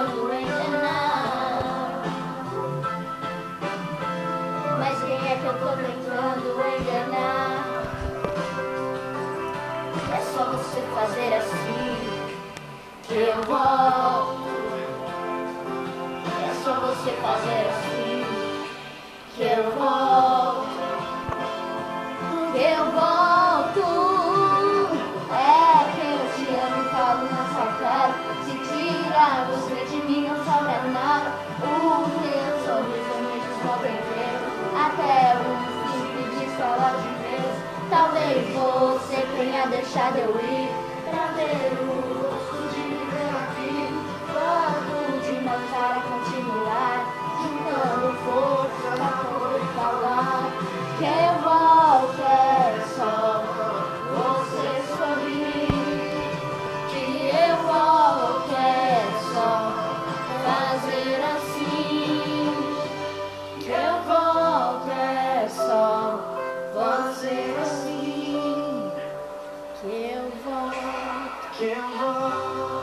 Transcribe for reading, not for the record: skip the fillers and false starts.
tentando enganar. Mas quem é que eu tô tentando enganar? É só você fazer assim que eu volto. É só você fazer assim que eu volto. Que eu volto. É que eu te amo e falo na sua cara. Se tirar você de mim não sobra nada. O teu sorriso me descobre inteiro. Até um simples de escola de Deus. Talvez você tenha deixado eu ir pra ver o gosto de viver aqui. Gosto de matar a continuar, juntando força pra poder falar. Que eu volto é só você sorrir. Que eu volto é só fazer assim. Que eu volto é só fazer assim. Que eu volto.